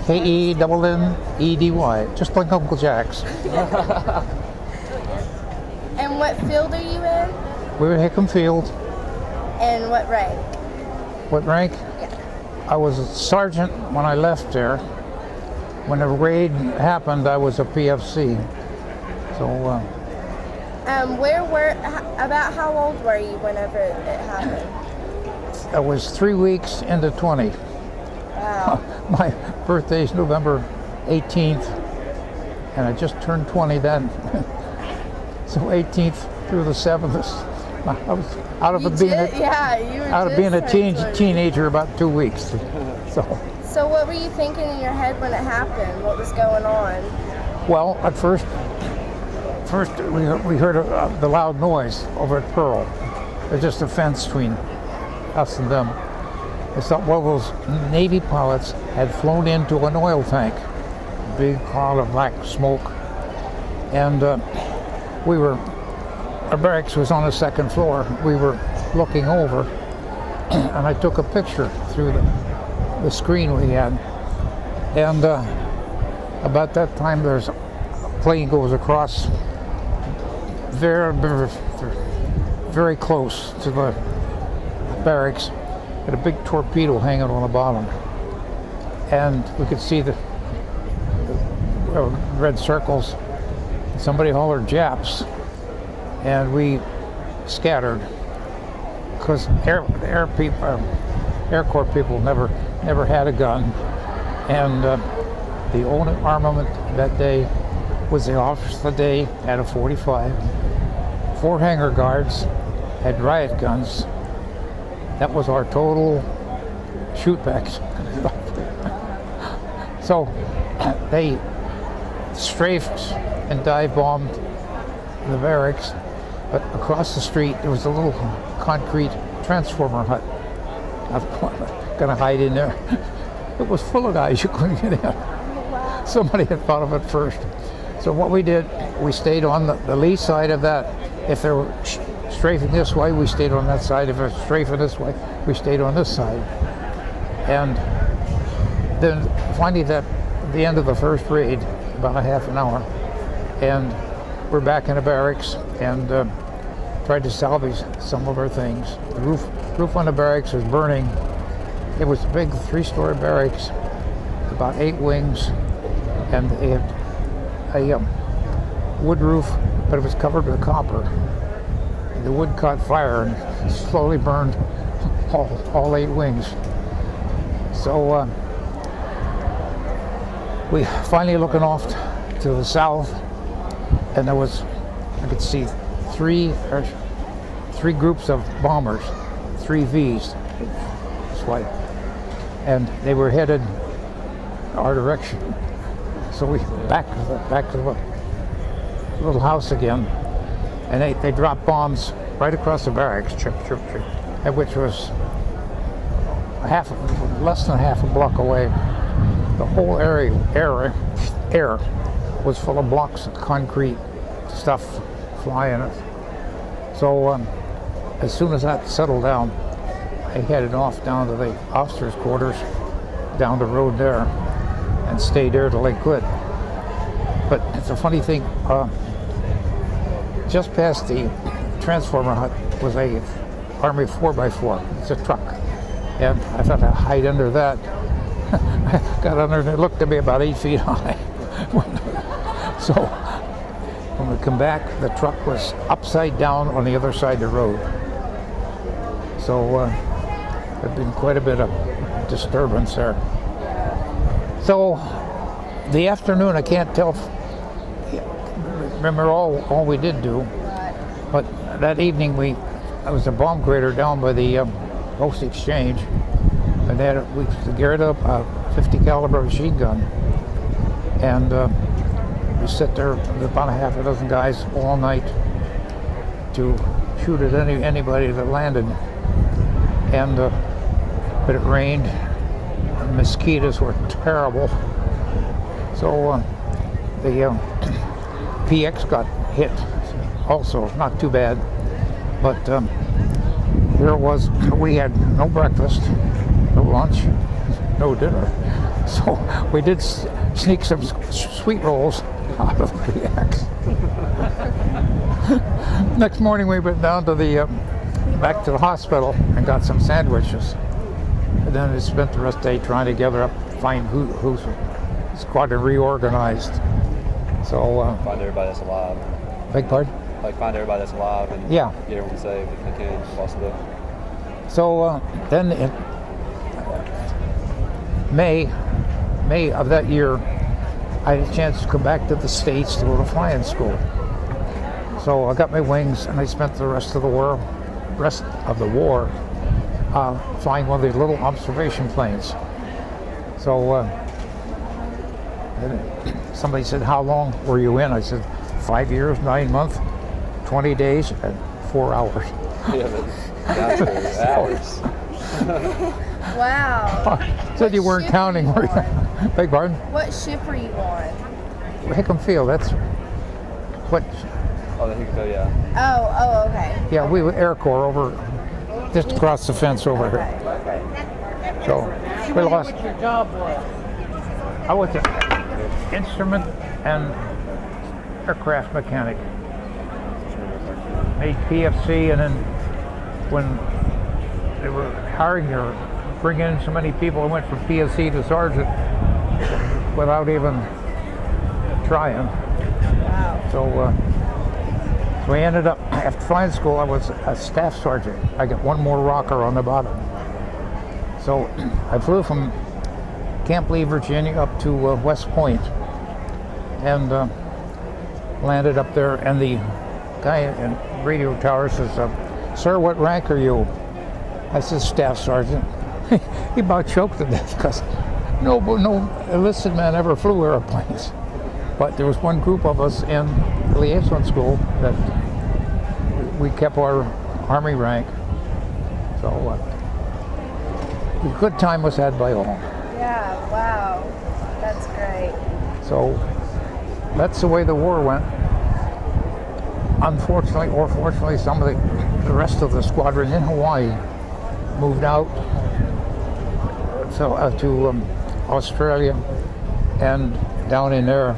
Kennedy, just like Uncle Jack's. And what field are you in? We were Hickam Field. And what rank? What rank? Yeah. I was a sergeant when I left there. When the raid happened, I was a PFC. So, about how old were you whenever it happened? I was 3 weeks into 20. Wow. My birthday's November 18th, and I just turned 20 then. So 18th through the 7th, I was out of being a teenager about 2 weeks. So what were you thinking in your head when it happened? What was going on? Well, at first we heard the loud noise over at Pearl. There's just a fence between us and them. I thought one of those Navy pilots had flown into an oil tank, a big cloud of black smoke, and our barracks was on the second floor. We were looking over, and I took a picture through the screen we had. And about that time, there's a plane goes across very close to the barracks, had a big torpedo hanging on the bottom, and we could see the red circles. Somebody hollered Japs, and we scattered because Air Corps people never had a gun, and the only armament that day was the officer of the day had a .45. 4 hangar guards had riot guns. That was our total shootbacks. So they strafed and dive bombed the barracks, but across the street there was a little concrete transformer hut. I was gonna hide in there. It was full of guys, you couldn't get in. Somebody had thought of it first. So what we did, we stayed on the lee side of that. If they were strafing this way, we stayed on that side. If they were strafing this way, we stayed on this side. And then finally, at the end of the first raid, about a half an hour, and we're back in the barracks and tried to salvage some of our things. The roof on the barracks was burning. It was a big 3-story barracks, about 8 wings, and it had a wood roof, but it was covered with copper. The wood caught fire and slowly burned all 8 wings. So we finally looking off to the south, and I could see three groups of bombers, 3 Vs, this way, and they were headed our direction. So we back to the little house again, and they dropped bombs right across the barracks, chip, which was less than half a block away. The whole air was full of blocks of concrete, stuff flying it. So as soon as that settled down, I headed off down to the officers' quarters, down the road there, and stayed there till they quit. But it's a funny thing, just past the transformer hut was a Army 4x4. It's a truck, and I thought I'd hide under that. I got under and it looked to be about 8 feet high. So when we come back, the truck was upside down on the other side of the road. So there'd been quite a bit of disturbance there. So the afternoon, I can't remember all we did do, but that evening I was a bomb crater down by the Post Exchange, and we geared up a 50 caliber machine gun, and we sit there with about a half a dozen guys all night to shoot at anybody that landed, and but it rained. The mosquitoes were terrible, so the PX got hit also, not too bad, but here it was. We had no breakfast, no lunch, no dinner. So we did sneak some sweet rolls out of the axe. Next morning we went down to the back to the hospital and got some sandwiches. And then we spent the rest of the day trying to gather up, find who's squadron reorganized. So Find everybody that's alive. beg pardon? Like find everybody that's alive and Yeah. get everyone saved if they can possibly. So then in May of that year, I had a chance to come back to the States to go to flying school. So I got my wings and I spent the rest of the war flying one of these little observation planes. So somebody said, how long were you in? I said, 5 years, 9 months, 20 days, and 4 hours. Yeah, but down to hours. Wow. Said you weren't ship counting, were were you you? on? Beg pardon? What ship were you on? Hickam Field, that's what, Oh, there you go, yeah. Oh, okay. yeah, we were Air Corps over, just across the fence over here. Okay. So we lost. What your job was? I was an instrument and aircraft mechanic. Made PFC, and then when they were hiring or bringing in so many people, I went from PFC to sergeant without even trying. Wow. So we ended up, after flying school, I was a staff sergeant. I got one more rocker on the bottom. So I flew from Camp Lee, Virginia, up to West Point, and landed up there. And the guy in radio tower says, "Sir, what rank are you?" I said, "Staff sergeant." He about choked to death because no enlisted man ever flew airplanes. But there was one group of us in liaison school that we kept our Army rank. So a good time was had by all. Yeah, wow. That's great. So that's the way the war went. Unfortunately, or fortunately, some of the rest of the squadron in Hawaii moved out to Australia and down in there.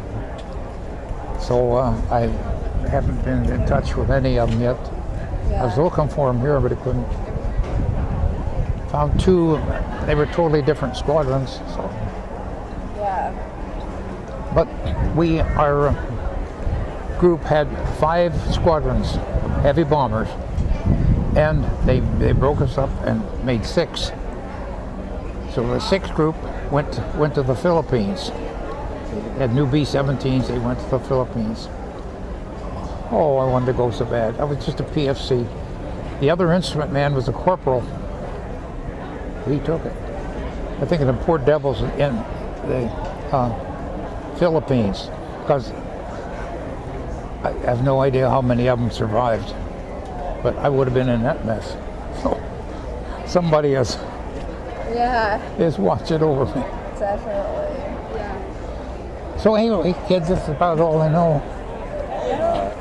So I haven't been in touch with any of them yet. I was Yeah. looking for them here, but I couldn't. Found two. They were totally different squadrons. So, Yeah. but our group had 5 squadrons, heavy bombers, and they broke us up and made 6. So the 6th group went to the Philippines. They had new B-17s. They went to the Philippines. Oh, I wanted to go so bad. I was just a PFC. The other instrument man was a corporal. He took it. I think of the poor devils in the Philippines, because I have no idea how many of them survived. But I would have been in that mess. So somebody is Yeah, watching over me. definitely. Yeah. So anyway, kids, that's about all I know.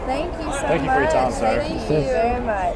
Thank you so much. Thank you for your time, sir. Thank you very much.